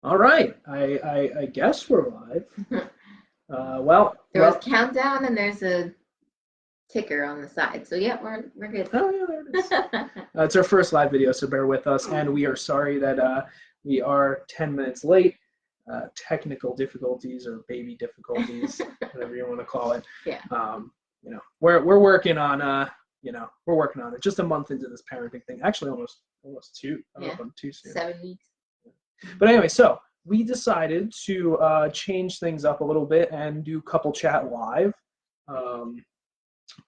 All right, I guess we're live. There was countdown and there's a ticker on the side. So yeah, we're good. Oh yeah, there it is. It's our first live video, so bear with us, and we are sorry that we are 10 minutes late. Technical difficulties or baby difficulties, whatever you want to call it. Yeah. We're working on we're working on it. Just a month into this parenting thing, actually almost two. I don't know if I'm too soon. 7 weeks. But anyway, so we decided to change things up a little bit and do couple chat live.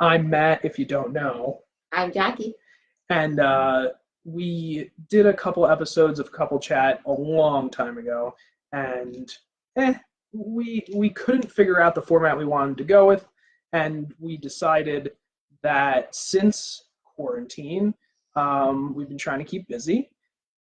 I'm Matt, if you don't know. I'm Jackie. And we did a couple episodes of couple chat a long time ago, and we couldn't figure out the format we wanted to go with, and we decided that since quarantine, we've been trying to keep busy.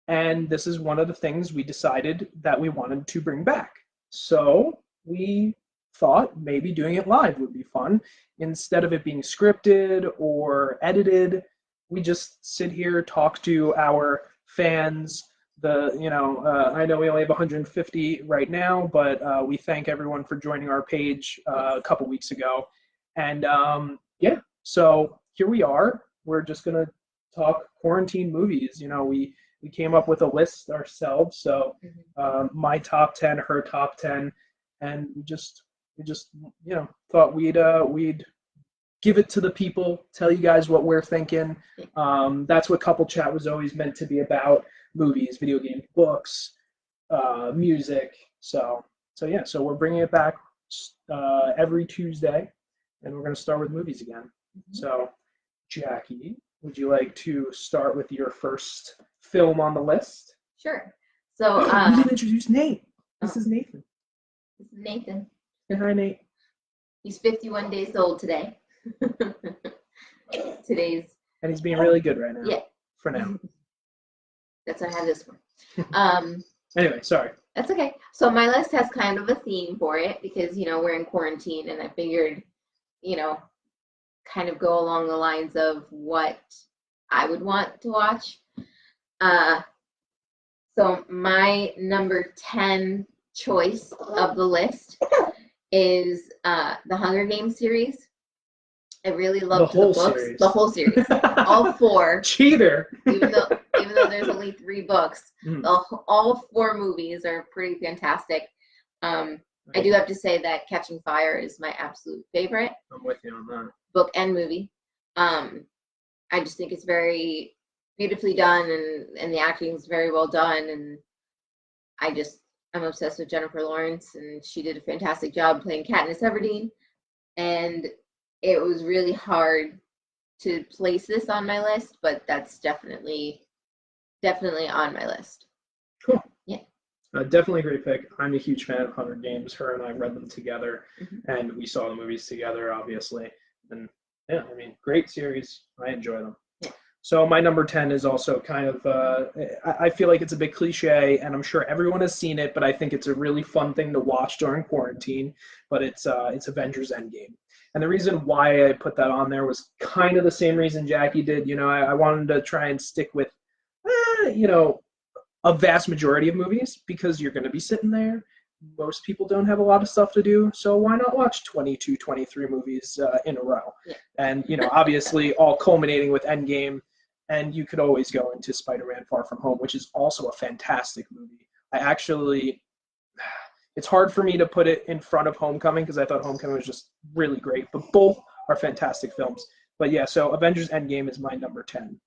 And this is one of the things we decided that we wanted to bring back. So we thought maybe doing it live would be fun. Instead of it being scripted or edited, we just sit here, talk to our fans. I know we only have 150 right now, but we thank everyone for joining our page a couple weeks ago. And so here we are. We're just going to talk quarantine movies. We came up with a list ourselves, so my top 10, her top 10, and we just thought we'd give it to the people, tell you guys what we're thinking. That's what couple chat was always meant to be about: movies, video games, books, music. So we're bringing it back every Tuesday, and we're going to start with movies again. So, Jackie, would you like to start with your first film on the list? Sure. So you didn't introduce Nate. This is Nathan. This is Nathan. Hi, Nate. He's 51 days old today. And he's being really good right now. Yeah. For now. That's why I have this one. Anyway, sorry. That's okay. So my list has kind of a theme for it because we're in quarantine, and I figured kind of go along the lines of what I would want to watch. So my number 10 choice of the list is the Hunger Games series. I really loved the books. Series. The whole series. All 4. Cheater. Even though there's only 3 books, all 4 movies are pretty fantastic. I do have to say that Catching Fire is my absolute favorite. I'm with you on that. Book and movie. I just think it's very beautifully done, and the acting is very well done, and I'm obsessed with Jennifer Lawrence, and she did a fantastic job playing Katniss Everdeen, and it was really hard to place this on my list, but that's definitely on my list. Cool. Yeah. Definitely a great pick. I'm a huge fan of Hunger Games. Her and I read them together, and we saw the movies together, obviously. And yeah, I mean, great series. I enjoy them. Yeah. So my number 10 is also kind of, I feel like it's a bit cliche, and I'm sure everyone has seen it, but I think it's a really fun thing to watch during quarantine. But it's Avengers Endgame. And the reason why I put that on there was kind of the same reason Jackie did. I wanted to try and stick with, a vast majority of movies, because you're going to be sitting there. Most people don't have a lot of stuff to do, so why not watch 22, 23 movies in a row? Yeah. And, obviously all culminating with Endgame, and you could always go into Spider-Man Far From Home, which is also a fantastic movie. It's hard for me to put it in front of Homecoming, because I thought Homecoming was just really great, but both are fantastic films. But yeah, so Avengers Endgame is my number 10.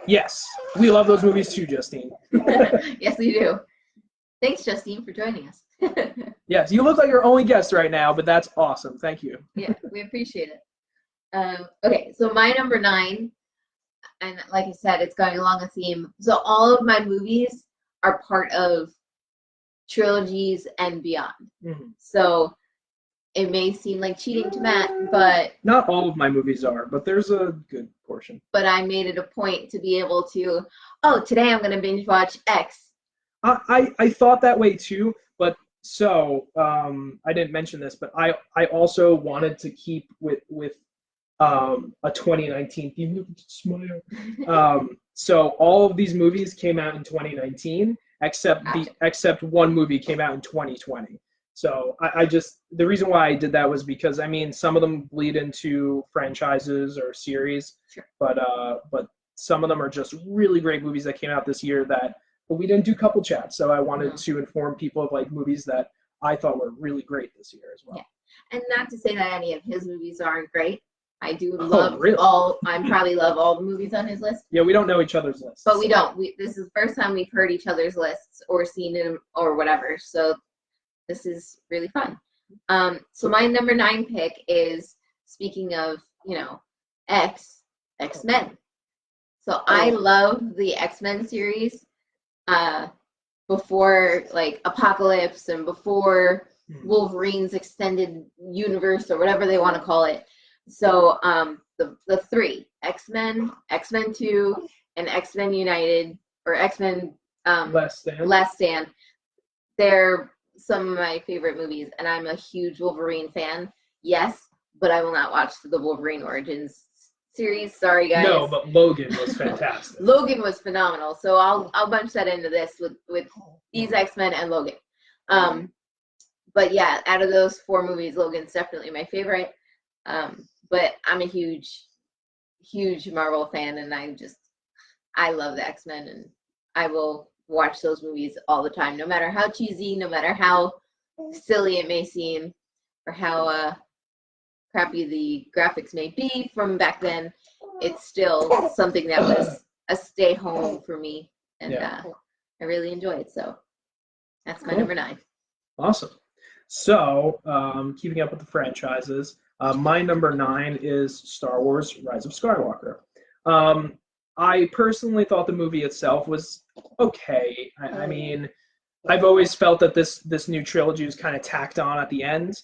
Yes, we love those movies too, Justine. Yes, we do. Thanks, Justine, for joining us. Yes, you look like your only guest right now, but that's awesome. Thank you. Yeah, we appreciate it. Okay, so my number 9, and like I said, it's going along a theme. So all of my movies are part of trilogies and beyond. So it may seem like cheating to Matt, but not all of my movies are, but there's a good portion. But I made it a point to be able to, today I'm going to binge watch X. I thought that way too, but so I didn't mention this, but I also wanted to keep with a 2019 theme. Smile. So all of these movies came out in 2019, except Gotcha. except one movie came out in 2020. So I just the reason why I did that was because I mean some of them bleed into franchises or series, Sure. but some of them are just really great movies that came out this year that but we didn't do couple chats. So I wanted to inform people of like movies that I thought were really great this year as well. Yeah. And not to say that any of his movies aren't great. I do Oh, love really? I probably love all the movies on his list. Yeah, we don't know each other's lists. But we don't. This is the first time we've heard each other's lists or seen them or whatever. So this is really fun. So my number 9 pick is, speaking of, X-Men. So I love the X-Men series before like Apocalypse and before Wolverine's extended universe or whatever they want to call it. So the 3, X-Men, X-Men 2, and X-Men United or X-Men Last Stand. They're some of my favorite movies, and I'm a huge Wolverine fan. Yes, but I will not watch the Wolverine Origins series. Sorry, guys. No, but Logan was fantastic. Logan was phenomenal. So I'll bunch that into this with these X-Men and Logan. But yeah, out of those 4 movies, Logan's definitely my favorite. But I'm a huge Marvel fan, and I love the X-Men, and I will watch those movies all the time, no matter how cheesy, no matter how silly it may seem, or how crappy the graphics may be from back then. It's still something that was a stay home for me, and I really enjoy it. So that's my number 9. Awesome. So keeping up with the franchises, my number 9 is Star Wars: Rise of Skywalker. I personally thought the movie itself was okay. I mean, I've always felt that this new trilogy was kind of tacked on at the end,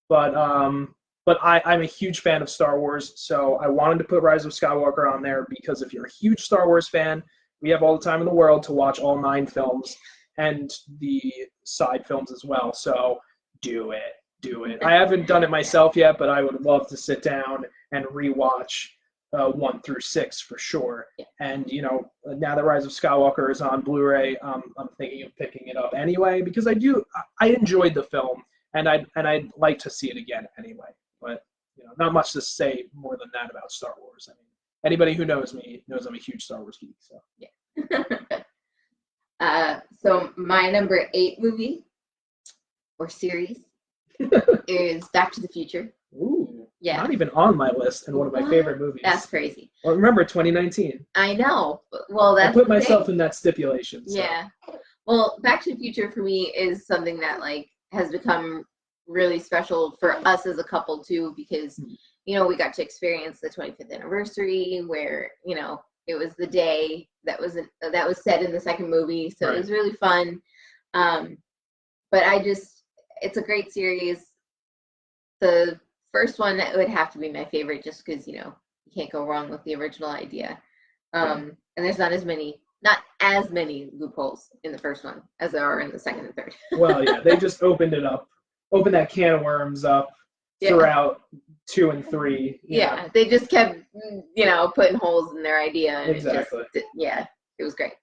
but I'm a huge fan of Star Wars, so I wanted to put Rise of Skywalker on there because if you're a huge Star Wars fan, we have all the time in the world to watch all 9 films and the side films as well. So do it. I haven't done it myself yet, but I would love to sit down and rewatch 1 through 6 for sure. Yeah. And now that Rise of Skywalker is on Blu-ray, I'm thinking of picking it up anyway because I enjoyed the film and I'd like to see it again anyway. But not much to say more than that about Star Wars. I mean, anybody who knows me knows I'm a huge Star Wars geek. So yeah. So my number 8 movie or series is Back to the Future. Ooh. Yeah. Not even on my list and one of my favorite movies. That's crazy. Well, remember 2019. I know. Well, that's I put myself in that stipulation. So. Yeah. Well, Back to the Future for me is something that like has become really special for us as a couple too, because we got to experience the 25th anniversary where it was the day that was set in the second movie, so It was really fun. But it's a great series. The first one would have to be my favorite, just because you can't go wrong with the original idea. And there's not as many loopholes in the first one as there are in the second and third. Well, yeah, they just opened that can of worms up throughout 2 and 3. Yeah, they just kept putting holes in their idea. And exactly. It was great.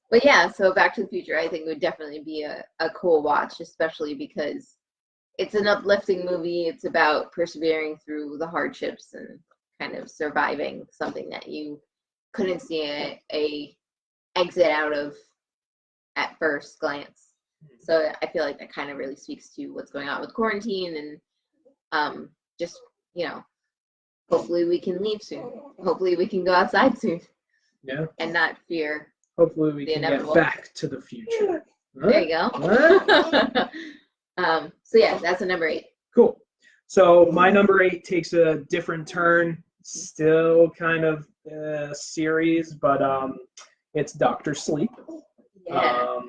But yeah, so Back to the Future I think would definitely be a cool watch, especially because it's an uplifting movie. It's about persevering through the hardships and kind of surviving something that you couldn't see a exit out of at first glance. So I feel like that kind of really speaks to what's going on with quarantine and just, hopefully we can leave soon. Hopefully we can go outside soon. Yeah. And not fear. Hopefully we can get back to the future. Huh? There you go. So yeah, that's a number 8. Cool. So my number 8 takes a different turn. Still kind of series, but it's Doctor Sleep. Yeah.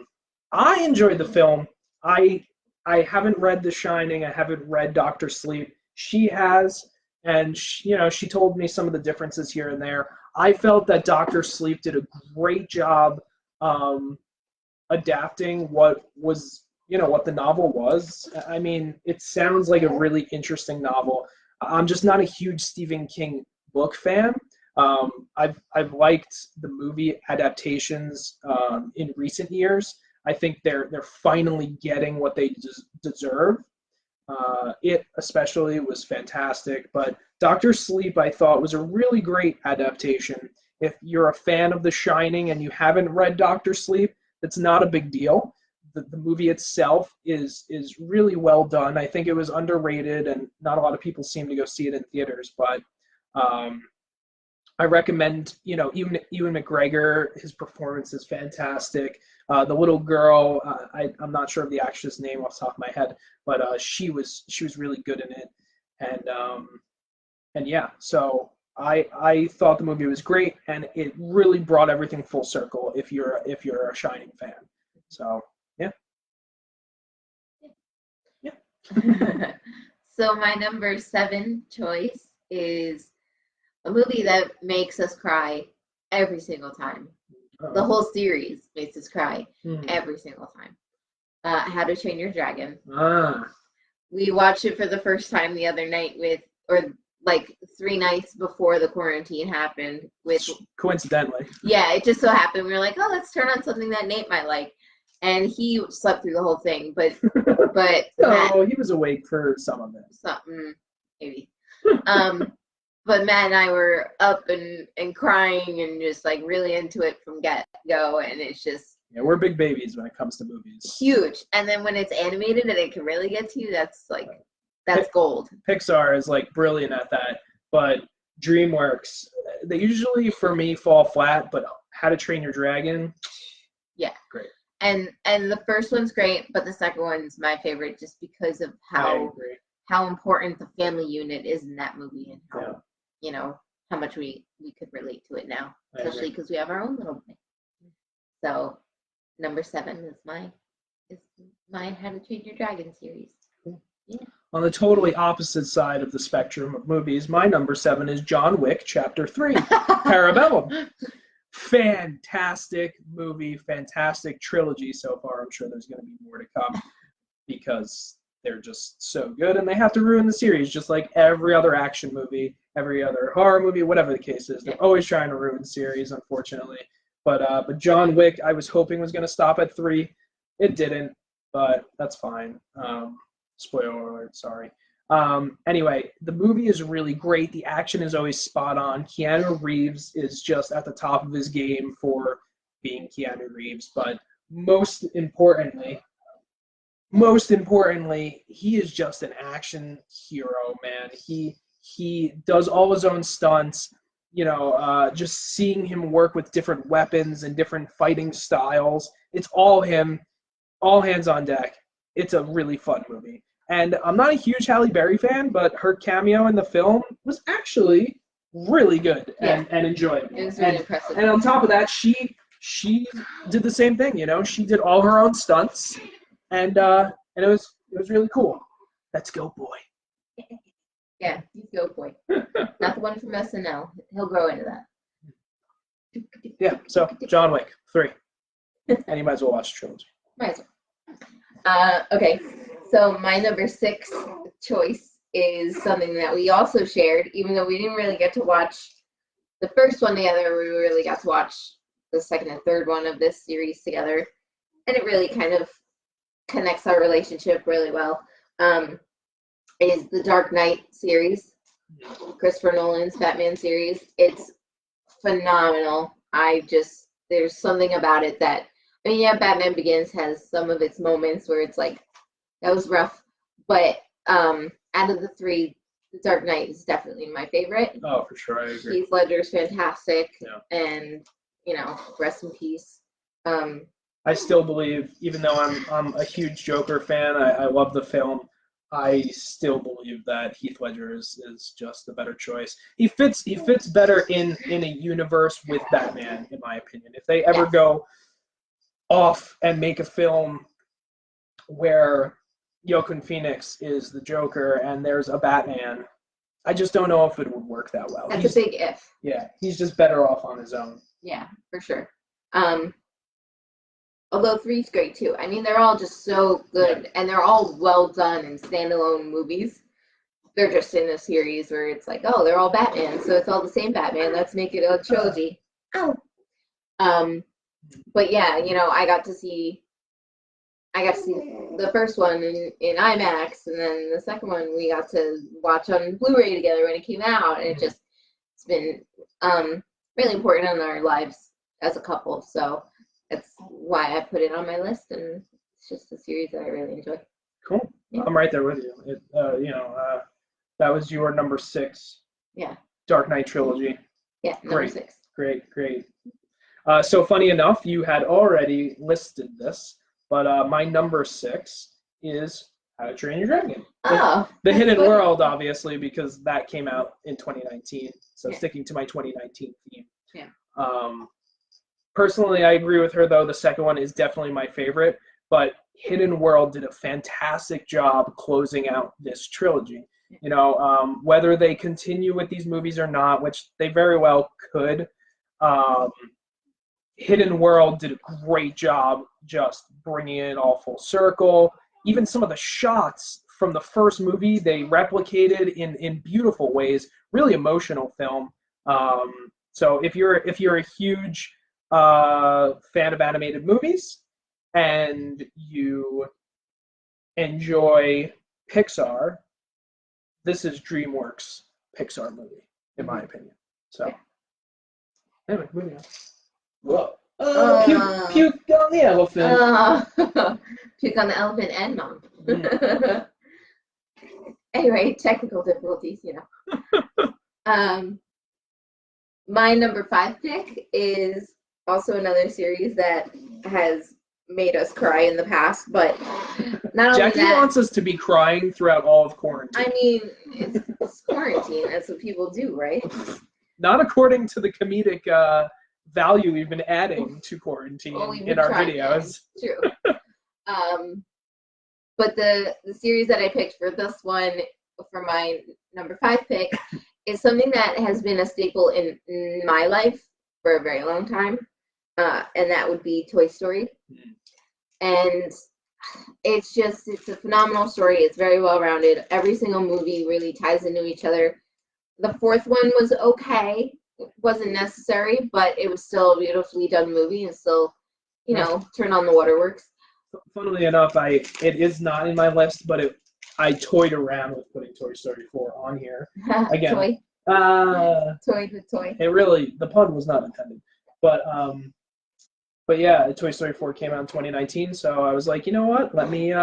I enjoyed the film. I haven't read The Shining. I haven't read Doctor Sleep. She has, and she told me some of the differences here and there. I felt that Doctor Sleep did a great job adapting what the novel was. I mean, it sounds like a really interesting novel. I'm just not a huge Stephen King book fan. I've liked the movie adaptations in recent years. I think they're finally getting what they deserve. It especially was fantastic, but Doctor Sleep I thought was a really great adaptation. If you're a fan of The Shining and you haven't read Doctor Sleep, it's not a big deal. The movie itself is really well done. I think it was underrated, and not a lot of people seem to go see it in theaters. But um, I recommend, Ewan McGregor. His performance is fantastic. The little girl, I'm not sure of the actress name off the top of my head, but she was really good in it, and yeah, so I thought the movie was great, and it really brought everything full circle. If you're a Shining fan, so yeah, yeah. So my number 7 choice is a movie that makes us cry every single time. The whole series makes us cry every single time. How to Train Your Dragon. We watched it for the first time the other night or like 3 nights before the quarantine happened. Coincidentally. Yeah, it just so happened. We were like, oh, let's turn on something that Nate might like. And he slept through the whole thing, but no, he was awake for some of it. Something maybe. But Matt and I were up and crying and just like really into it from get go, and it's just we're big babies when it comes to movies. Huge, and then when it's animated and it can really get to you, that's gold. Pixar is like brilliant at that, but DreamWorks, they usually for me fall flat. But How to Train Your Dragon, yeah, great. And the first one's great, but the second one's my favorite just because of how important the family unit is in that movie, and how how much we could relate to it now, especially because we have our own little boy. So number 7 is my How to Train Your Dragon series. Yeah. On the totally opposite side of the spectrum of movies, my number 7 is John Wick Chapter 3, Parabellum. Fantastic movie, fantastic trilogy so far. I'm sure there's going to be more to come because they're just so good, and they have to ruin the series just like every other action movie, every other horror movie, whatever the case is. They're always trying to ruin the series, unfortunately. But John Wick, I was hoping was going to stop at 3. It didn't, but that's fine. Spoiler alert, sorry. Anyway, the movie is really great. The action is always spot on. Keanu Reeves is just at the top of his game for being Keanu Reeves. But most importantly, he is just an action hero, man. He does all his own stunts. Just seeing him work with different weapons and different fighting styles. It's all him, all hands on deck. It's a really fun movie. And I'm not a huge Halle Berry fan, but her cameo in the film was actually really good and enjoyable. It was really impressive. And on top of that, she did the same thing. She did all her own stunts, and it was really cool. Let's go, boy. Yeah, he's go boy. Not the one from SNL. He'll grow into that. Yeah. So John Wick 3, and you might as well watch the trilogy. Might as well. Okay. So my number 6 choice is something that we also shared, even though we didn't really get to watch the first one together. We really got to watch the second and third one of this series together, and it really kind of connects our relationship really well. Is the Dark Knight series, Christopher Nolan's Batman series. It's phenomenal. There's something about it that, Batman Begins has some of its moments where it's like, that was rough, but out of the 3, The Dark Knight is definitely my favorite. Oh, for sure, I agree. Heath Ledger's fantastic, and rest in peace. I still believe, even though I'm a huge Joker fan, I love the film. I still believe that Heath Ledger is just the better choice. He fits better in a universe with Batman, in my opinion. If they ever go off and make a film where Joaquin Phoenix is the Joker and there's a Batman, I just don't know if it would work that well. That's a big if. Yeah, he's just better off on his own. Yeah, for sure. Although 3's great too. They're all just so good, and they're all well done and standalone movies. they're just in a series where it's like, oh, they're all Batman, so it's all the same Batman. Let's make it a trilogy. Oh. But yeah, I got to see the first one in IMAX, and then the second one we got to watch on Blu-ray together when it came out, and it's been really important in our lives as a couple. So that's why I put it on my list, and it's just a series that I really enjoy. Cool. Yeah. I'm right there with you. That was your number 6. Yeah. Dark Knight trilogy. Yeah, number 6. Great. So funny enough, you had already listed this, but my number 6 is How to Train Your Dragon. The Hidden World, obviously, because that came out in 2019. So sticking to my 2019 theme. Yeah. Personally, I agree with her, though. The second one is definitely my favorite, but Hidden World did a fantastic job closing out this trilogy. Whether they continue with these movies or not, which they very well could, Hidden World did a great job just bringing it all full circle. Even some of the shots from the first movie, they replicated in beautiful ways. Really emotional film. So if you're a huge fan of animated movies and you enjoy Pixar, this is DreamWorks' Pixar movie, in my opinion. So, anyway, moving on. Whoa. Puke on the elephant. Puke on the elephant and mom. Anyway, technical difficulties, My number 5 pick is also another series that has made us cry in the past, but not only Jackie wants us to be crying throughout all of quarantine. I mean, it's quarantine. That's what people do, right? Not according to the comedic value we've been adding to quarantine in our videos. True. But the series that I picked for this one, for my number 5 pick, is something that has been a staple in my life for a very long time, and that would be Toy Story. And it's a phenomenal story. It's very well rounded. Every single movie really ties into each other. The 4th one was okay. It wasn't necessary, but it was still a beautifully done movie, and still, turn on the waterworks. Funnily enough, it is not in my list, but I toyed around with putting Toy Story 4 on here. Again, Toy. Toy with toy. It really, the pun was not intended. But yeah, Toy Story 4 came out in 2019, so I was like, you know what, let me,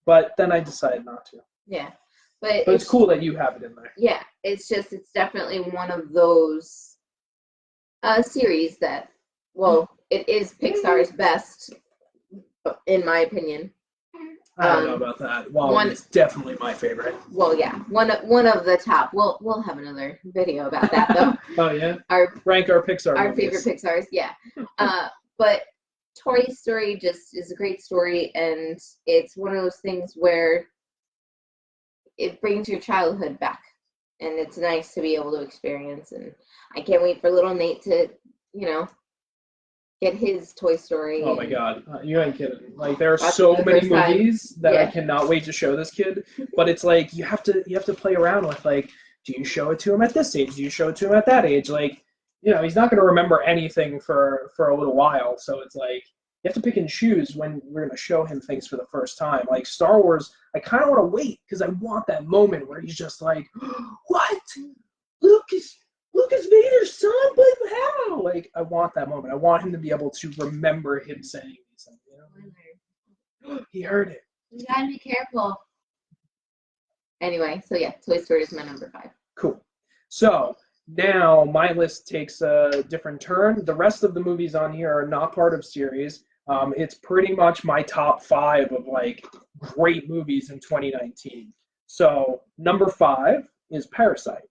but then I decided not to. Yeah. But it's cool that you have it in there. Yeah, it's definitely one of those series that, it is Pixar's best, in my opinion. I don't know about that. It's definitely my favorite. Well, yeah, one of the top. We'll have another video about that though. Oh yeah. Rank our Pixar. Our movies. Favorite Pixars, yeah. But Toy Story just is a great story, and it's one of those things where it brings your childhood back, and it's nice to be able to experience. And I can't wait for little Nate to, get his Toy Story. Oh my God, you ain't kidding! Like there are so many movies that I cannot wait to show this kid. But it's like you have to play around with, like, do you show it to him at this age? Do you show it to him at that age? Like, he's not going to remember anything for a little while. So it's like you have to pick and choose when we're going to show him things for the first time. Like Star Wars, I kind of want to wait because I want that moment where he's just like, what? Lucas Vader's son? But how? Like, I want that moment. I want him to be able to remember him saying something. He heard it. You gotta be careful. Anyway, so yeah, Toy Story is my number 5. Cool. So now my list takes a different turn. The rest of the movies on here are not part of series. It's pretty much my top 5 of like great movies in 2019. So number 5 is Parasite.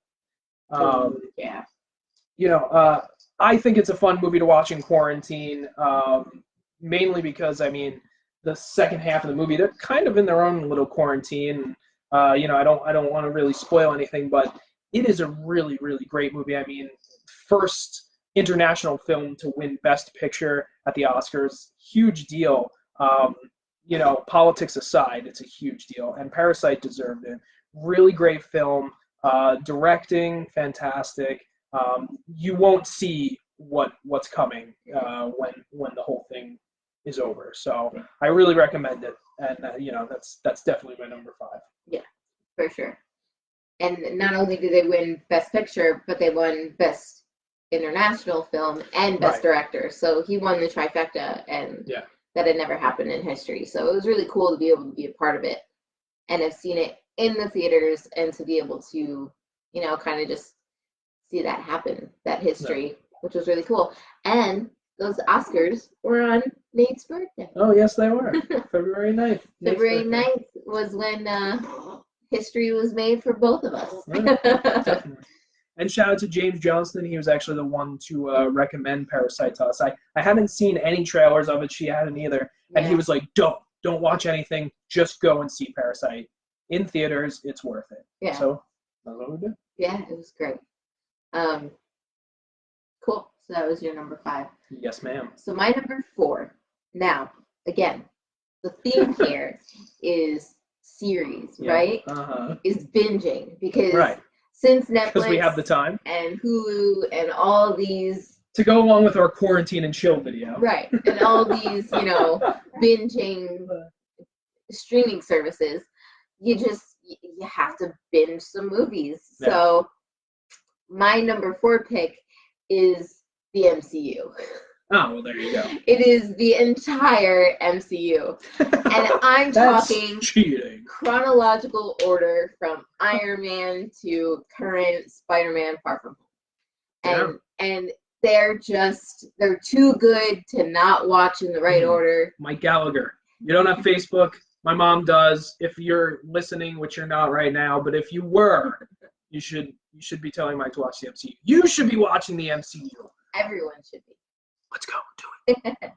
I think it's a fun movie to watch in quarantine, mainly because, the second half of the movie, they're kind of in their own little quarantine. I don't want to really spoil anything, but it is a really, really great movie. First international film to win Best Picture at the Oscars, huge deal. Politics aside, it's a huge deal, and Parasite deserved it. really great film. Directing, fantastic. You won't see what's coming when the whole thing is over. So I really recommend it, and that's definitely my number 5. Yeah, for sure. And not only did they win Best Picture, but they won Best International Film and Best Right. Director. So he won the trifecta, and Yeah. that had never happened in history. So it was really cool to be able to be a part of it and have seen it in the theaters and to be able to, kind of just see that happen, that history, which was really cool. And those Oscars were on Nate's birthday. Oh, yes, they were. February 9th. February 9th was when history was made for both of us. Right. Definitely. And shout out to James Johnston. He was actually the one to recommend Parasite to us. I haven't seen any trailers of it. She hadn't either. And he was like, don't watch anything. Just go and see Parasite. In theaters, it's worth it. Yeah. So that's what we did. Yeah, it was great. Cool. So that was your number 5. Yes, ma'am. So my number 4. Now, again, the theme here is series, right? Uh-huh. Is binging because Right. since Netflix Because we have the time and Hulu and all these to go along with our quarantine and chill video. right, and all these binging streaming services, you have to binge some movies. Yeah. So my number 4 pick is the MCU. Oh, well, there you go. It is the entire MCU. And I'm talking cheating. Chronological order from Iron Man to current Spider-Man Far From Home. And they're too good to not watch in the right order. Mike Gallagher. You don't have Facebook. My mom does. If you're listening, which you're not right now, but if you were, you should be telling Mike to watch the MCU. You should be watching the MCU. Everyone should be. Let's go. Do it.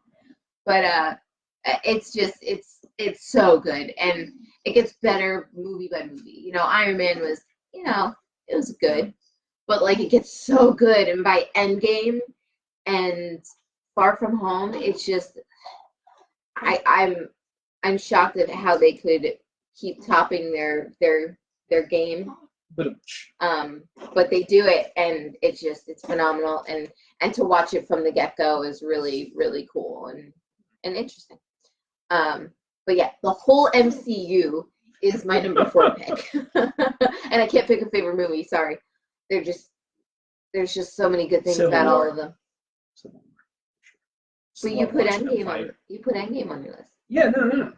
But it's so good, and it gets better movie by movie. Iron Man was, it was good, but it gets so good, and by Endgame and Far From Home, it's just I'm shocked at how they could keep topping their game. But they do it, and it's phenomenal, and to watch it from the get-go is really, really cool and interesting. But yeah, the whole MCU is my number 4 pick. And I can't pick a favorite movie, sorry. There's just so many good things about all of them. But you put Endgame on your list. Yeah, no.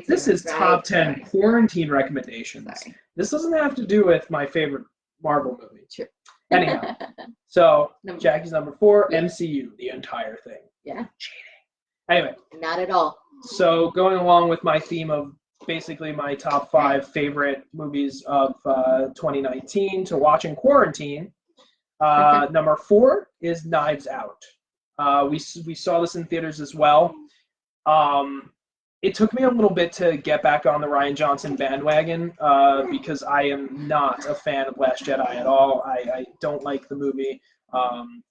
This is top 10 quarantine recommendations. Sorry. This doesn't have to do with my favorite Marvel movie. True. Anyhow, so Jackie's number 4, Yeah. MCU, the entire thing. Yeah. Cheating. Anyway. Not at all. So going along with my theme of basically my top 5 favorite movies of 2019 to watch in quarantine, number 4 is Knives Out. We saw this in theaters as well. It took me a little bit to get back on the Rian Johnson bandwagon because I am not a fan of Last Jedi at all. I don't like the movie.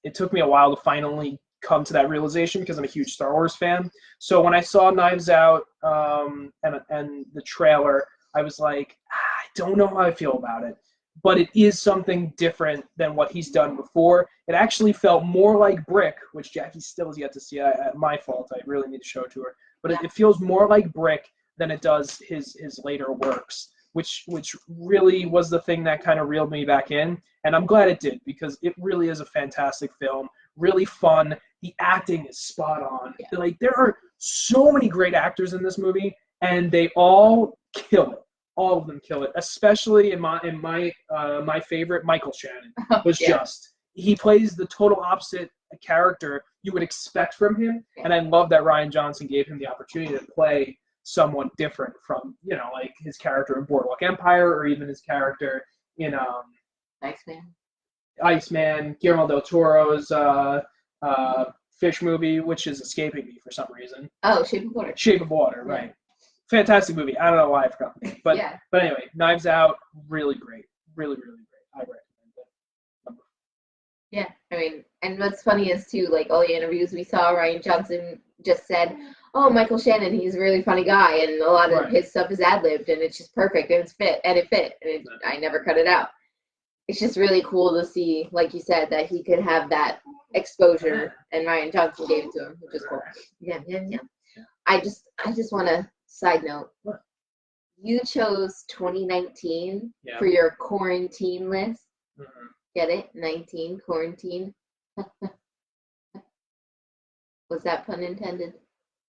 It took me a while to finally come to that realization because I'm a huge Star Wars fan. So when I saw Knives Out and the trailer, I was like, I don't know how I feel about it. But it is something different than what he's done before. It actually felt more like Brick, which Jackie still has yet to see. My fault. I really need to show it to her. But it feels more like Brick than it does his later works, which really was the thing that kind of reeled me back in. And I'm glad it did because it really is a fantastic film, really fun. The acting is spot on. Yeah. There are so many great actors in this movie, and they all kill it. All of them kill it, especially in my favorite, Michael Shannon he plays the total opposite character you would expect from him, and I love that Rian Johnson gave him the opportunity to play someone different from his character in Boardwalk Empire or even his character in Iceman, Guillermo del Toro's fish movie, which is escaping me for some reason. Oh, Shape of Water. Shape of Water, right. Yeah. Fantastic movie. I don't know why I forgot the name. But anyway, Knives Out, really great. Really, really great. I recommend it. Yeah, I mean, and what's funny is too, like all the interviews we saw, Ryan Johnson just said, "Oh, Michael Shannon, he's a really funny guy, and a lot of Right. his stuff is ad libbed, and it's just perfect, and it fit, and I never cut it out." It's just really cool to see, like you said, that he could have that exposure, and Ryan Johnson gave it to him, which is cool. Yeah, yeah, yeah. I just want to side note. What? You chose 2019 Yeah. for your quarantine list. Mm-hmm. Get it? 19 quarantine. Was that pun intended?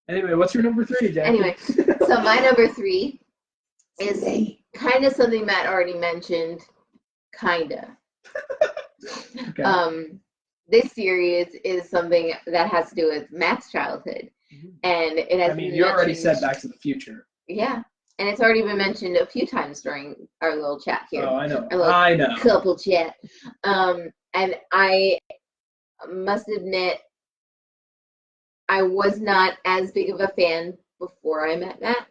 Anyway, what's your number 3, Jackie? Anyway, so my number 3 is kind of something Matt already mentioned. Kinda. Okay. This series is something that has to do with Matt's childhood, and it has. I mean, you already said Back to the Future. Yeah, and it's already been mentioned a few times during our little chat here. Oh, I know. I know. Couple chat. And I must admit, I was not as big of a fan before I met Matt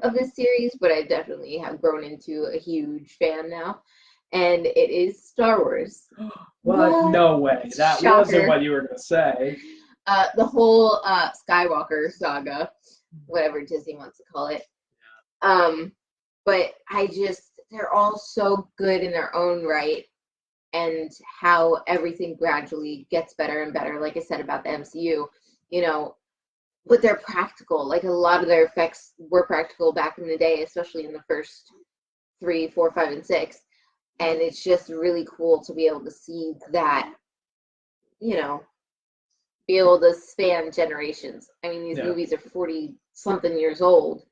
of this series, but I definitely have grown into a huge fan now. And it is Star Wars. What? No way. That Shocker. Wasn't what you were going to say. The whole Skywalker saga, whatever Disney wants to call it. But they're all so good in their own right, and how everything gradually gets better and better. Like I said about the MCU, but they're practical. Like a lot of their effects were practical back in the day, especially in the first 3, 4, 5, and 6. And it's just really cool to be able to see that, be able to span generations. I mean, these movies are 40-something years old,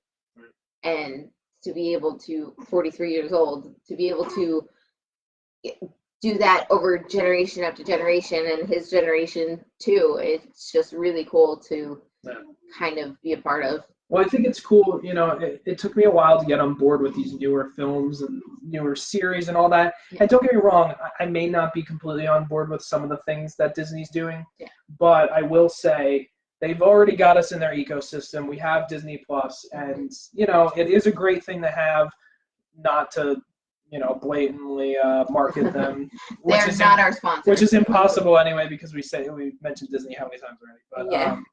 and to be able to, 43 years old, to be able to do that over generation after generation, and his generation too. It's just really cool to kind of be a part of. Well, I think it's cool. It took me a while to get on board with these newer films and newer series and all that. Yeah. And don't get me wrong, I may not be completely on board with some of the things that Disney's doing, but I will say they've already got us in their ecosystem. We have Disney Plus, and it is a great thing to have, not to blatantly market them. They're not our sponsor. Which is impossible anyway, because we mentioned Disney how many times already.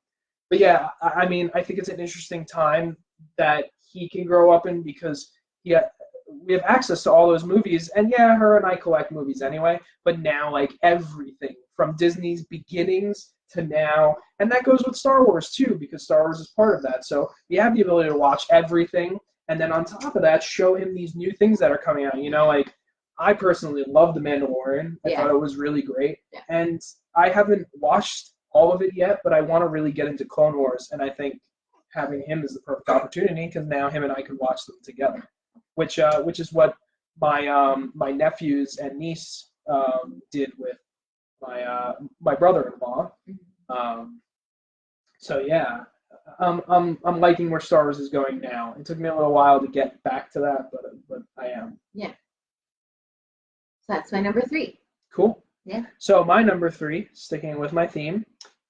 But yeah, I mean, I think it's an interesting time that he can grow up in, because we have access to all those movies. And yeah, her and I collect movies anyway, but now like everything from Disney's beginnings to now, and that goes with Star Wars too, because Star Wars is part of that. So we have the ability to watch everything, and then on top of that, show him these new things that are coming out. Like I personally love The Mandalorian. I thought it was really great, and I haven't watched all of it yet, but I want to really get into Clone Wars, and I think having him is the perfect opportunity, because now him and I can watch them together, which is what my nephews and niece did with my brother-in-law. So yeah, I'm liking where Star Wars is going now. It took me a little while to get back to that, but I am. Yeah. So that's my number 3. Cool. Yeah. So my number 3, sticking with my theme,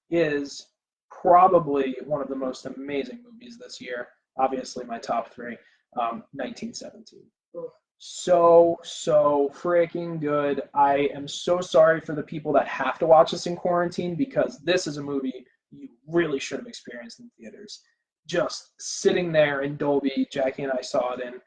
is probably one of the most amazing movies this year. Obviously, my top 3, 1917. Ooh. So freaking good. I am so sorry for the people that have to watch this in quarantine, because this is a movie you really should have experienced in theaters. Just sitting there in Dolby, Jackie and I saw it in.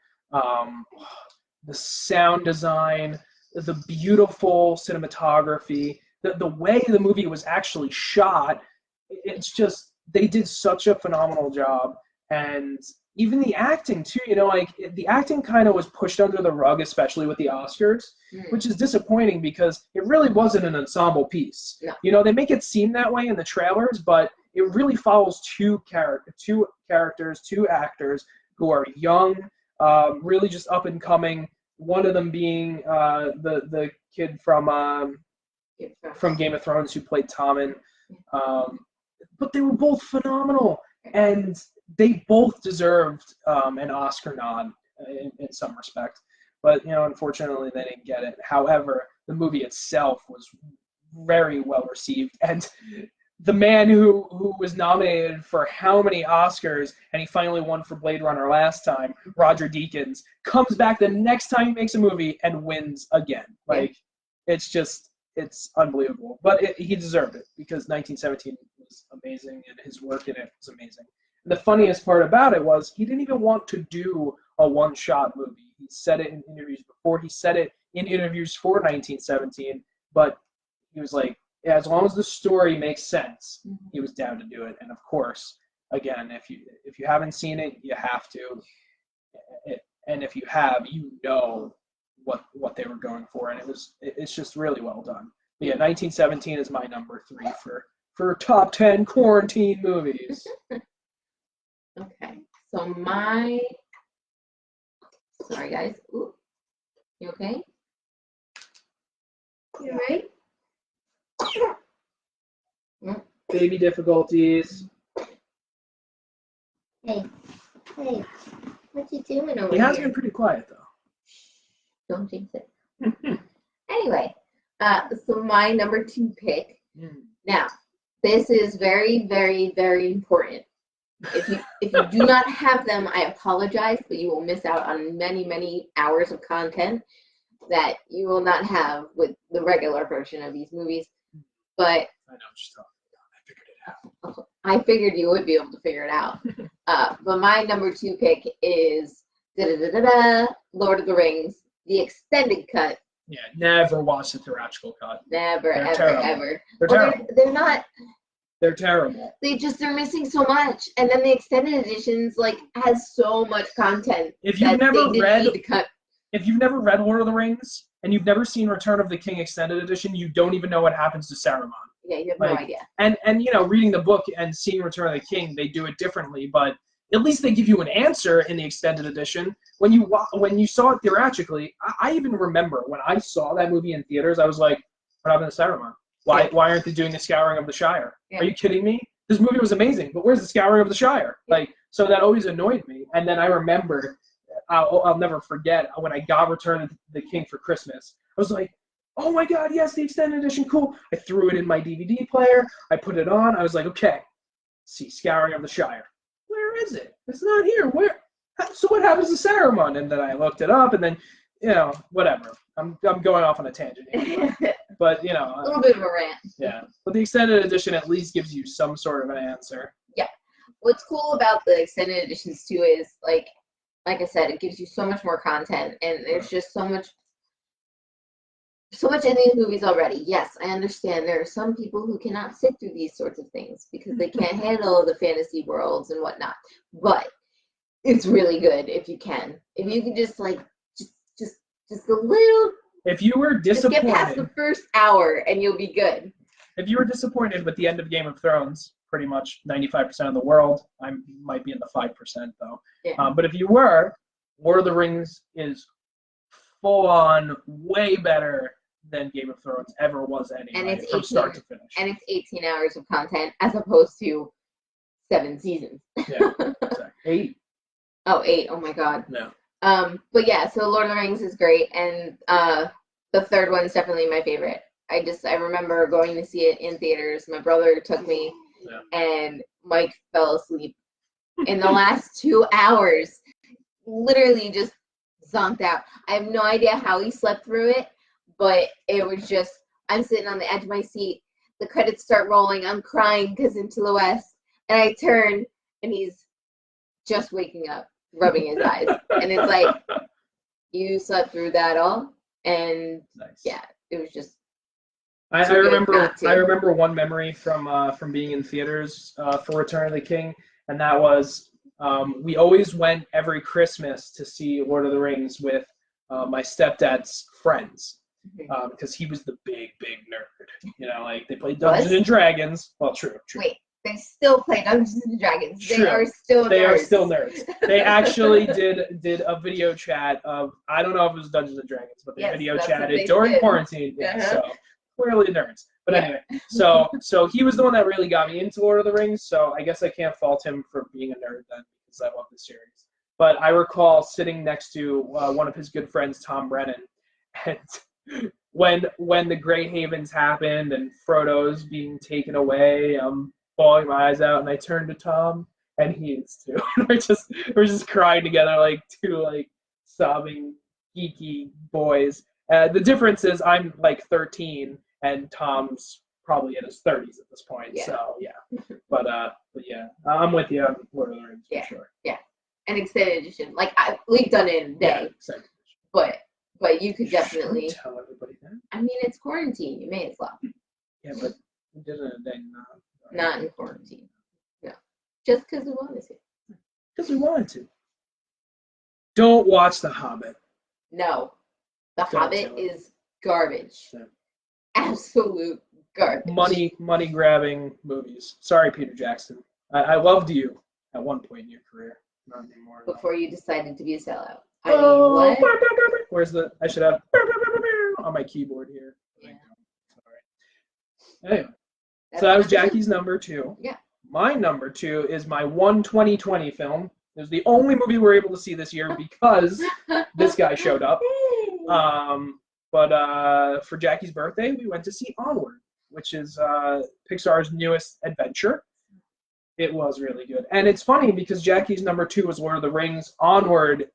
The sound design, the beautiful cinematography, the way the movie was actually shot, it's just, they did such a phenomenal job. And even the acting too, the acting kind of was pushed under the rug, especially with the Oscars, which is disappointing, because it really wasn't an ensemble piece. No. They make it seem that way in the trailers, but it really follows two characters, two actors who are young, really just up and coming. One of them being the kid from Game of Thrones who played Tommen. But they were both phenomenal, and they both deserved an Oscar nod in some respect. But unfortunately, they didn't get it. However, the movie itself was very well received, and the man who was nominated for how many Oscars, and he finally won for Blade Runner last time, Roger Deakins, comes back the next time he makes a movie and wins again. It's just, it's unbelievable. But he deserved it because 1917 was amazing and his work in it was amazing. And the funniest part about it was he didn't even want to do a one-shot movie. He said it in interviews before. He said it in interviews for 1917, but he was like, yeah, as long as the story makes sense, he was down to do it. And of course, again, if you haven't seen it, you have to. And if you have, you know what they were going for, and it's just really well done. But yeah, 1917 is my number 3 for top 10 quarantine movies. Okay, so sorry guys. Ooh. You okay? You right? Baby difficulties. Hey, what you doing over He has here? been pretty quiet though. Don't jinx it. Anyway, so my number 2 pick. Now, this is very, very, very important. If you do not have them, I apologize, but you will miss out on many, many hours of content that you will not have with the regular version of these movies. But I know, just talking about it. I figured it out. I figured you would be able to figure it out. But my number 2 pick is Lord of the Rings, the extended cut. Yeah, never watch the theatrical cut. Never, They're ever, terrible. ever. They're terrible. They're not. They're terrible. They're missing so much, and then the extended editions has so much content. If you've never read, need to cut. If you've never read Lord of the Rings and you've never seen Return of the King extended edition, you don't even know what happens to Saruman. Yeah, you have no idea. And reading the book and seeing Return of the King, they do it differently, but at least they give you an answer in the extended edition. When you saw it theatrically, I even remember when I saw that movie in theaters, I was like, what happened to Saruman? Why aren't they doing the Scouring of the Shire? Yeah. Are you kidding me? This movie was amazing, but where's the Scouring of the Shire? Yeah. So that always annoyed me. And then I remember, I'll never forget, when I got Return of the King for Christmas, I was like, oh my God, yes, the extended edition, cool. I threw it in my DVD player. I put it on. I was like, okay, see, Scouring of the Shire. Where is it? It's not here. Where? So what happens to Saruman? And then I looked it up, and then, whatever. I'm going off on a tangent here. But, a little bit of a rant. Yeah. But the extended edition at least gives you some sort of an answer. Yeah. What's cool about the extended editions, too, is, like I said, it gives you so much more content, and there's just so much in these movies already. Yes, I understand there are some people who cannot sit through these sorts of things because they can't handle the fantasy worlds and whatnot. But it's really good if you can. If you can just just a little. If you were disappointed, just get past the first hour and you'll be good. If you were disappointed with the end of Game of Thrones, pretty much 95% of the world, I might be in the 5% though. Yeah. But if you were, Lord of the Rings is full on way better than Game of Thrones ever was anyway, from start to finish. And it's 18 hours of content as opposed to 7 seasons. Yeah, exactly. 8. Oh, 8. Oh my God. No. But yeah, so Lord of the Rings is great, and the third one is definitely my favorite. I remember going to see it in theaters. My brother took me, and Mike fell asleep in the last 2 hours. Literally just zonked out. I have no idea how he slept through it, but it was just, I'm sitting on the edge of my seat. The credits start rolling. I'm crying because into the West, and I turn, and he's just waking up, rubbing his eyes, and it's like, you slept through that all, and nice. Yeah, it was just. I remember one memory from being in theaters for Return of the King, and that was we always went every Christmas to see Lord of the Rings with my stepdad's friends because he was the big nerd. They played Dungeons and Dragons. Well, true. Wait. They still play Dungeons and Dragons. True. They are still nerds. They actually did a video chat of, I don't know if it was Dungeons and Dragons, but they video chatted during quarantine. Yeah, so clearly nerds. But anyway, so he was the one that really got me into Lord of the Rings. So I guess I can't fault him for being a nerd then because I love the series. But I recall sitting next to one of his good friends, Tom Brennan, and when the Grey Havens happened and Frodo's being taken away, bawling my eyes out, and I turned to Tom, and he is too. we're just crying together like two sobbing geeky boys. The difference is I'm 13, and Tom's probably in his 30s at this point. Yeah. So yeah, but yeah, I'm with you on Lord of the Rings for sure. Yeah, an extended edition. Like we've done it in a day, but you could definitely tell everybody that. I mean, it's quarantine. You may as well. Yeah, but we did it in a day, not in quarantine. No, just because we wanted to. Because we wanted to. Don't watch The Hobbit. No, The Hobbit is garbage. Yeah. Absolute garbage. Money grabbing movies. Sorry, Peter Jackson. I loved you at one point in your career. Not anymore. Before you decided to be a sellout. I mean, what? Where's the? I should have on my keyboard here. Yeah. Sorry. Anyway, so that was Jackie's number 2. Yeah. My number 2 is my 2020 film. It was the only movie we were able to see this year because this guy showed up. But for Jackie's birthday, we went to see Onward, which is Pixar's newest adventure. It was really good. And it's funny because Jackie's number 2 was Lord of the Rings. Onward,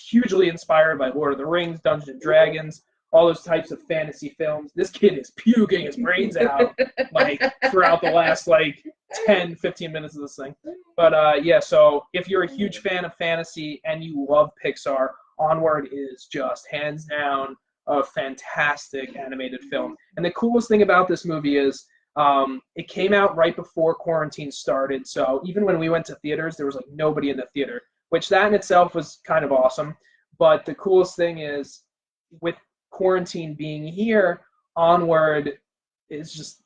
hugely inspired by Lord of the Rings, Dungeons and Dragons, all those types of fantasy films. This kid is puking his brains out like throughout the last 10, 15 minutes of this thing. But yeah, so if you're a huge fan of fantasy and you love Pixar, Onward is just hands down a fantastic animated film. And the coolest thing about this movie is it came out right before quarantine started. So even when we went to theaters, there was nobody in the theater, which that in itself was kind of awesome. But the coolest thing is with quarantine being here, Onward is just,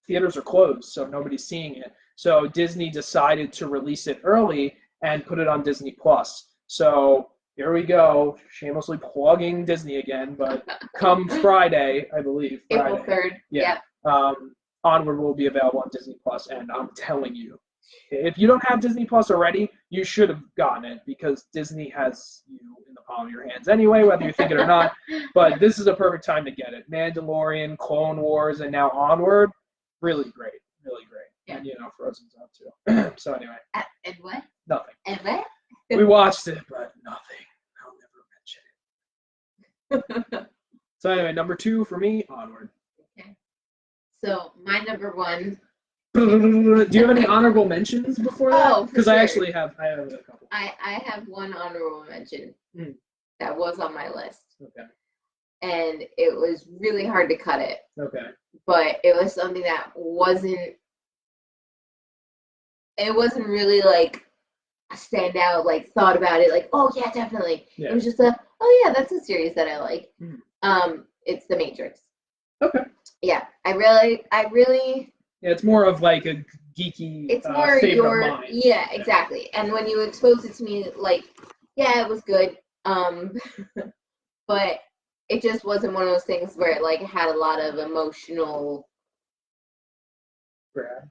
theaters are closed, so nobody's seeing it. So Disney decided to release it early and put it on Disney Plus. So here we go, shamelessly plugging Disney again, but come Friday, I believe. Friday, April 3rd. Yeah. Onward will be available on Disney Plus, and I'm telling you, if you don't have Disney Plus already, you should have gotten it because Disney has you in the palm of your hands anyway, whether you think it or not. But this is a perfect time to get it. Mandalorian, Clone Wars, and now Onward, really great, really great. Yeah. And Frozen's out too. So anyway. And what? Nothing. And what? We watched it, but nothing. I'll never mention it. So anyway, number 2 for me, Onward. Okay. So my number 1. Do you have any honorable mentions before that? Oh, because sure. I have a couple. I have one honorable mention that was on my list. Okay. And it was really hard to cut it. Okay. But it was something that wasn't really a standout, thought about it, oh yeah, definitely. Yeah. It was just oh yeah, that's a series that I like. It's The Matrix. Okay. Yeah, I really. Yeah, it's more of a geeky. It's more favorite mind. Yeah, exactly. And when you exposed it to me, yeah, it was good. But it just wasn't one of those things where it had a lot of emotional. Brad.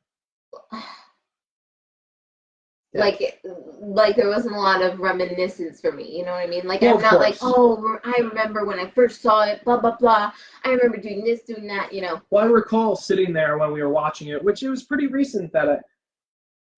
There wasn't a lot of reminiscence for me, you know what I mean? I'm not oh, I remember when I first saw it, blah, blah, blah. I remember doing this, doing that, Well, I recall sitting there when we were watching it, which it was pretty recent it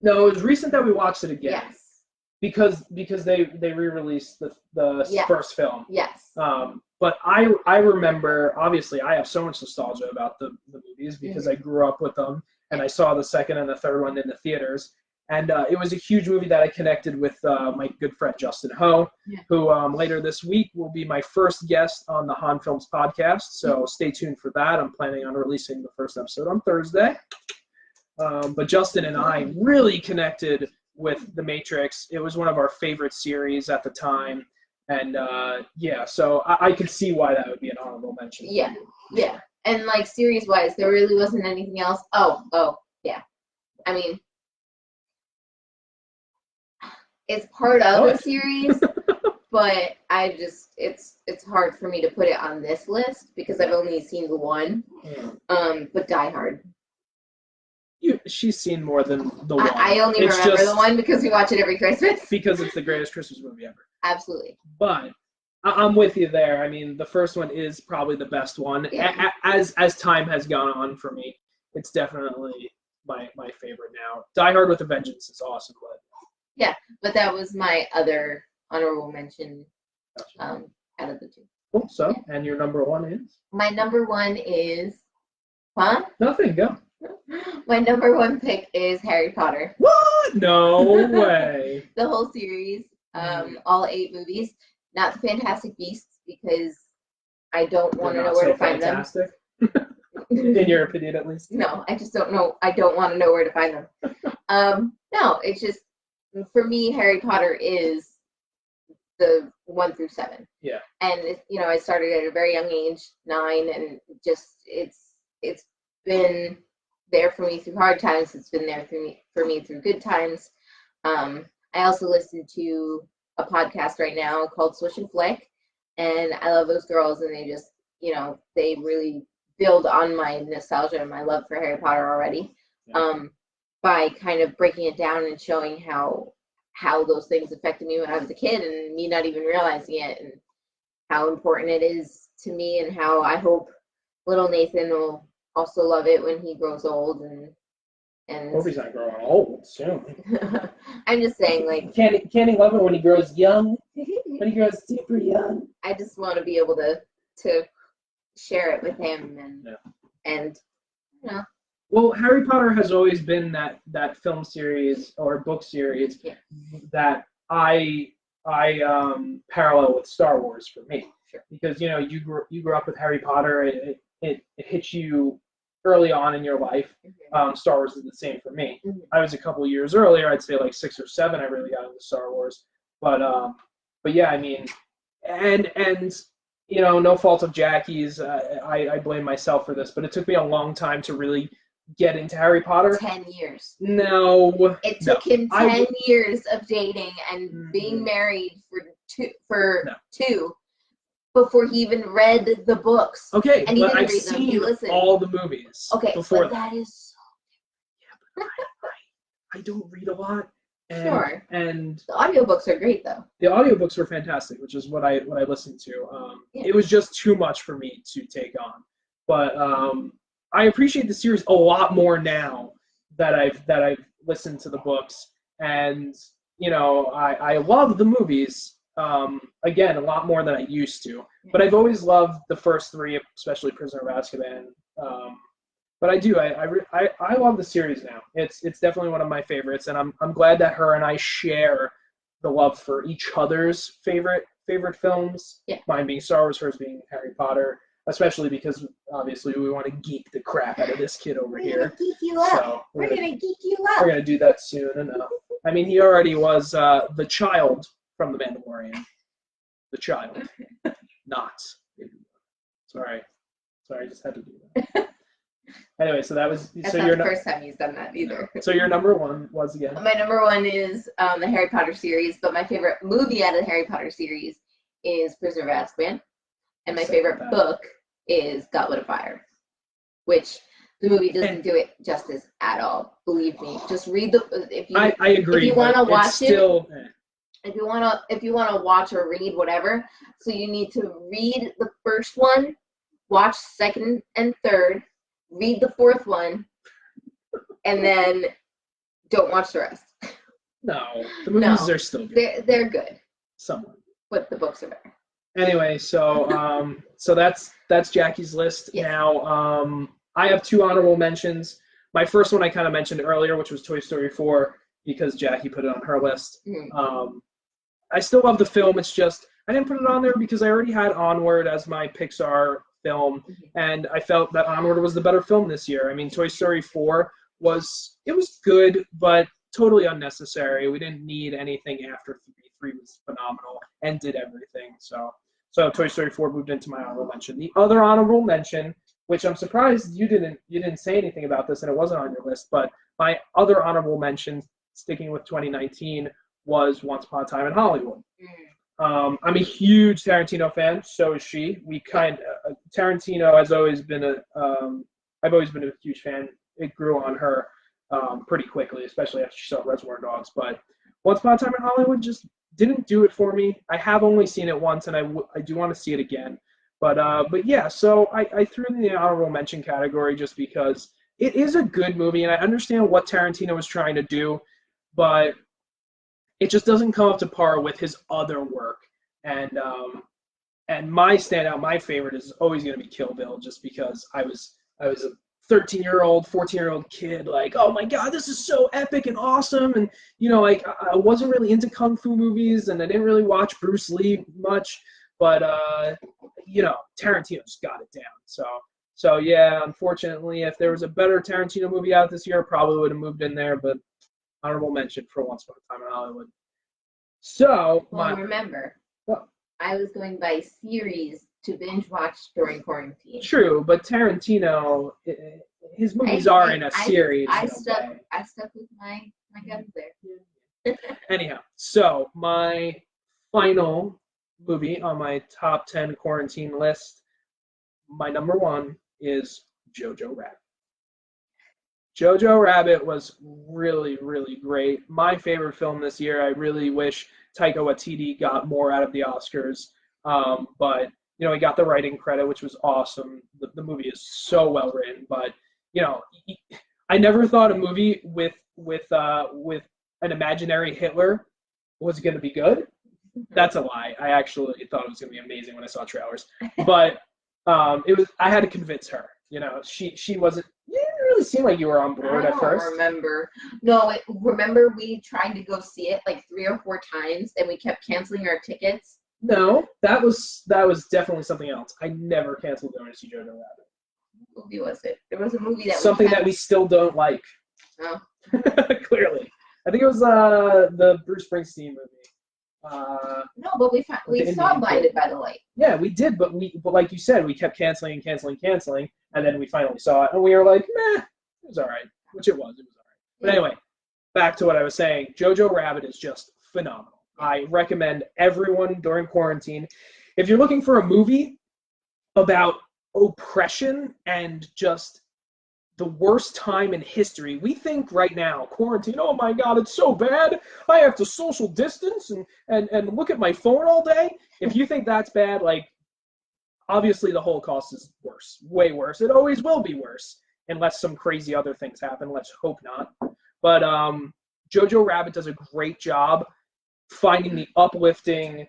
was recent that we watched it again. Yes. Because they re-released the first film. Yes. But I remember, obviously, I have so much nostalgia about the movies because I grew up with them, and I saw the second and the third one in the theaters. And it was a huge movie that I connected with my good friend Justin Ho, who later this week will be my first guest on the Han Films podcast. So stay tuned for that. I'm planning on releasing the first episode on Thursday. But Justin and I really connected with The Matrix. It was one of our favorite series at the time. And yeah, so I could see why that would be an honorable mention. Yeah, yeah. And series-wise, there really wasn't anything else. Oh, yeah. I mean, it's part of a series, but it's hard for me to put it on this list because I've only seen the one. But Die Hard. She's seen more than the one. I only remember the one because we watch it every Christmas. Because it's the greatest Christmas movie ever. Absolutely. But I'm with you there. I mean, the first one is probably the best one. Yeah. As time has gone on for me, it's definitely my favorite now. Die Hard with a Vengeance is awesome, but yeah, but that was my other honorable mention out of the two. Cool. So, and your number one is? My number one is, huh? Nothing. Go. My number one pick is Harry Potter. What? No way. The whole series, all 8 movies. Not the Fantastic Beasts because I don't want to know where to find fantastic. In your opinion, at least. No, I just don't know. I don't want to know where to find them. No, it's just for me, Harry Potter is the 1 through 7. Yeah. And I started at a very young age, 9, and just it's been there for me through hard times. It's been there for me through good times. I also listen to a podcast right now called Swish and Flick, and I love those girls, and they just they really build on my nostalgia and my love for Harry Potter already. Yeah. By kind of breaking it down and showing how those things affected me when I was a kid and me not even realizing it, and how important it is to me, and how I hope little Nathan will also love it when he grows old. And hope he's not growing old soon. I'm just saying, like, can't he love it when he grows young? When he grows super young. I just want to be able to share it with him, and Well, Harry Potter has always been that film series or book series that I parallel with Star Wars for me. Sure. Because you grew up with Harry Potter. It hits you early on in your life. Mm-hmm. Star Wars is the same for me. Mm-hmm. I was a couple years earlier. I'd say like 6 or 7. I really got into Star Wars. But yeah, I mean, and no fault of Jackie's. I blame myself for this, but it took me a long time to really get into Harry Potter. 10 years. No. It took him 10 years of dating and being married for two before he even read the books. Okay, and he didn't I've read them. seen all the movies. Okay, before but that is so different. Yeah, but I don't read a lot. Sure. And the audiobooks are great though. The audiobooks were fantastic, which is what I listened to. It was just too much for me to take on. But I appreciate the series a lot more now that I've listened to the books, and I love the movies again a lot more than I used to. But I've always loved the first 3, especially Prisoner of Azkaban. But I do. I love the series now. It's definitely one of my favorites, and I'm glad that her and I share the love for each other's favorite films. Yeah. Mine being Star Wars, hers being Harry Potter. Especially because obviously we want to geek the crap out of this kid over here. We're gonna geek you up. So we're gonna geek you up. We're gonna do that soon enough. I mean, he already was the child from The Mandalorian. The child, not. Sorry, I just had to do that. Anyway, so that was. That's so not you're the first time he's done that either. So your number one was again. My number one is the Harry Potter series, but my favorite movie out of the Harry Potter series is Prisoner of Azkaban. And my favorite book is Goblet of Fire, which the movie doesn't do it justice at all. Believe me. Just read I agree. If you want to watch still, if you want to watch or read whatever, so you need to read the first one, watch second and third, read the fourth one, and then don't watch the rest. No, the movies are still good. They're good. Somewhat. But the books are better. Anyway, so so that's Jackie's list. Yes. Now, I have 2 honorable mentions. My first one I kind of mentioned earlier, which was Toy Story 4, because Jackie put it on her list. Mm-hmm. I still love the film. It's just I didn't put it on there because I already had Onward as my Pixar film, and I felt that Onward was the better film this year. I mean, Toy Story 4 was good, but totally unnecessary. We didn't need anything after 3. 3 was phenomenal and did everything. So Toy Story 4 moved into my honorable mention. The other honorable mention, which I'm surprised you didn't say anything about this and it wasn't on your list, but my other honorable mention, sticking with 2019, was Once Upon a Time in Hollywood. I'm a huge Tarantino fan. So is she. Tarantino has always been I've always been a huge fan. It grew on her pretty quickly, especially after she saw Reservoir Dogs. But Once Upon a Time in Hollywood just didn't do it for me. I have only seen it once, and I do want to see it again. But yeah, so I threw it in the honorable mention category just because it is a good movie, and I understand what Tarantino was trying to do, but it just doesn't come up to par with his other work. And And my standout, my favorite is always going to be Kill Bill, just because I was a 13-year-old, 14-year-old kid, like, oh my god, this is so epic and awesome, and like I wasn't really into kung fu movies, and I didn't really watch Bruce Lee much, but Tarantino's got it down. So yeah, unfortunately, if there was a better Tarantino movie out this year, I probably would have moved in there, but honorable mention for Once Upon a Time in Hollywood. So Well, remember, well, I was going by series to binge watch during quarantine. true, but Tarantino, his movies are in a series. I stuck with my guns there. Anyhow, so my final movie on my top 10 quarantine list, my number one is Jojo Rabbit. Jojo Rabbit was really, really great. My favorite film this year. I really wish Taika Waititi got more out of the Oscars, but he got the writing credit, which was awesome. The movie is so well written, but I never thought a movie with an imaginary Hitler was going to be good. That's a lie. I actually thought it was going to be amazing when I saw trailers, but it was. I had to convince her. She wasn't. You didn't really seem like you were on board at first. I don't remember. No, remember we tried to go see it like 3 or 4 times, and we kept canceling our tickets. No, that was definitely something else. I never canceled going to see Jojo Rabbit. What movie was it? There was a movie that something that we still don't like. Oh. Clearly, I think it was the Bruce Springsteen movie. No, but we saw Blinded by the Light. Yeah, we did, but like you said, we kept canceling, and then we finally saw it, and we were like, meh, it was all right, which it was all right. But anyway, back to what I was saying. Jojo Rabbit is just phenomenal. I recommend everyone during quarantine, if you're looking for a movie about oppression and just the worst time in history. We think right now, quarantine, oh my God, it's so bad. I have to social distance and look at my phone all day. If you think that's bad, like, obviously the Holocaust is worse, way worse. It always will be worse, unless some crazy other things happen. Let's hope not. But Jojo Rabbit does a great job finding the uplifting,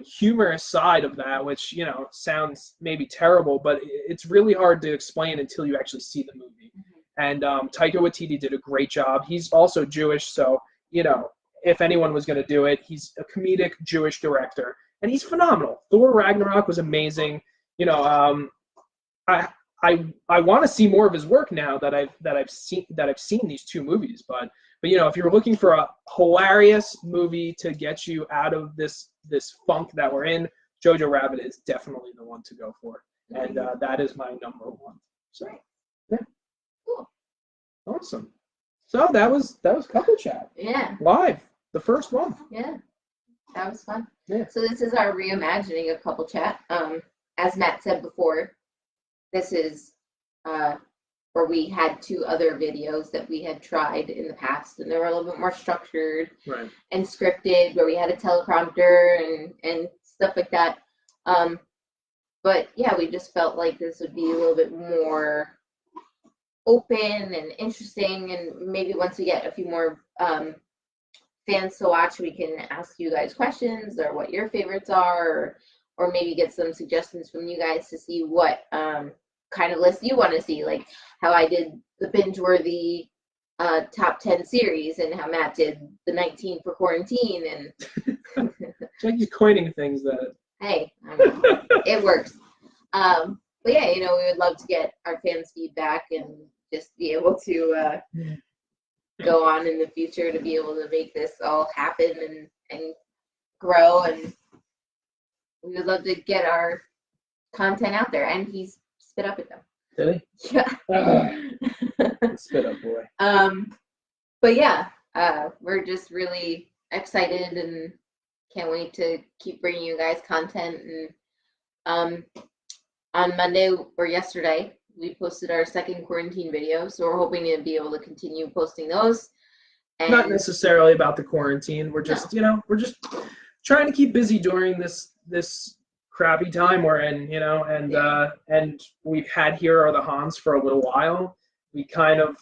humorous side of that, which sounds maybe terrible, but it's really hard to explain until you actually see the movie. And Taika Waititi did a great job. He's also Jewish, so if anyone was going to do it, he's a comedic Jewish director, and he's phenomenal. Thor Ragnarok was amazing. I want to see more of his work now that I've seen these 2 movies, but if you're looking for a hilarious movie to get you out of this funk that we're in, Jojo Rabbit is definitely the one to go for, and that is my number 1. So, yeah, cool, awesome. So that was Couple Chat. Yeah, live, the first one. Yeah, that was fun. Yeah. So this is our reimagining of Couple Chat. As Matt said before, this is where we had 2 other videos that we had tried in the past, and they were a little bit more structured, right, and scripted, where we had a teleprompter and stuff like that. But yeah, we just felt like this would be a little bit more open and interesting, and maybe once we get a few more fans to watch, we can ask you guys questions or what your favorites are, or maybe get some suggestions from you guys to see what kind of list you want to see, like how I did the binge-worthy top 10 series, and how Matt did the 19 for quarantine. And Jackie's coining things that. Hey, I don't know. It works. But yeah, we would love to get our fans' feedback and just be able to go on in the future to be able to make this all happen and grow. And we would love to get our content out there. And he's spit up at them. Did he? Yeah. Spit up, boy. But yeah, we're just really excited and can't wait to keep bringing you guys content. And on Monday or yesterday, we posted our second quarantine video, so we're hoping to be able to continue posting those. And not necessarily about the quarantine. We're just, we're just trying to keep busy during this crappy time we're in, and we've had Here Are the Hahns for a little while. We kind of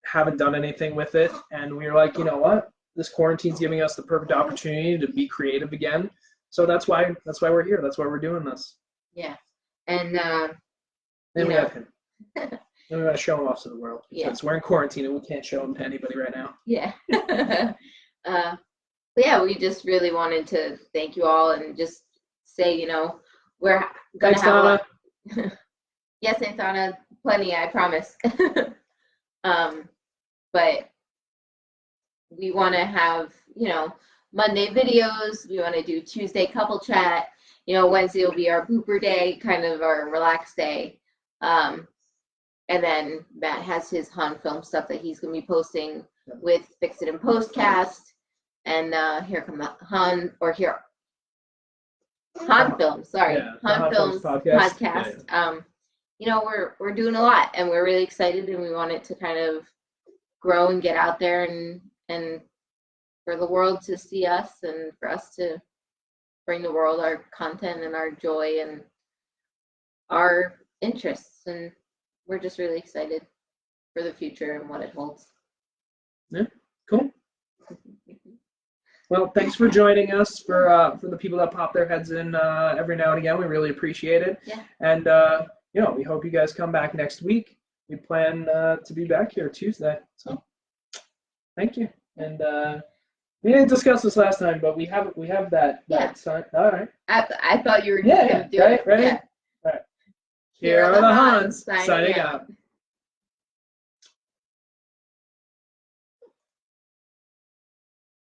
haven't done anything with it, and we were like, you know what? This quarantine's giving us the perfect opportunity to be creative again. So that's why we're here. That's why we're doing this. Yeah. And Then you we know, have him. Then we gotta show him off to the world because we're in quarantine and we can't show him to anybody right now. yeah. But yeah, we just really wanted to thank you all and just say, we're gonna Thanks, have Donna. yes, Aunt Donna, plenty, I promise. But we want to have, Monday videos. We want to do Tuesday couple chat. Wednesday will be our booper day, kind of our relaxed day. And then Matt has his Han film stuff that he's going to be posting with Fix It and Postcast. And here come the Han Films. Sorry, Yeah, Han Films podcast. Yeah. We're doing a lot, and we're really excited, and we want it to kind of grow and get out there, and for the world to see us, and for us to bring the world our content and our joy and our interests, and we're just really excited for the future and what it holds. Yeah, cool. Well, thanks for joining us. For the people that pop their heads in every now and again, we really appreciate it. Yeah. And we hope you guys come back next week. We plan to be back here Tuesday. So, thank you. And we didn't discuss this last time, but we have that sign. All right. I thought you were going to do it. Ready? Yeah. All right. Here are the Hahns signing out.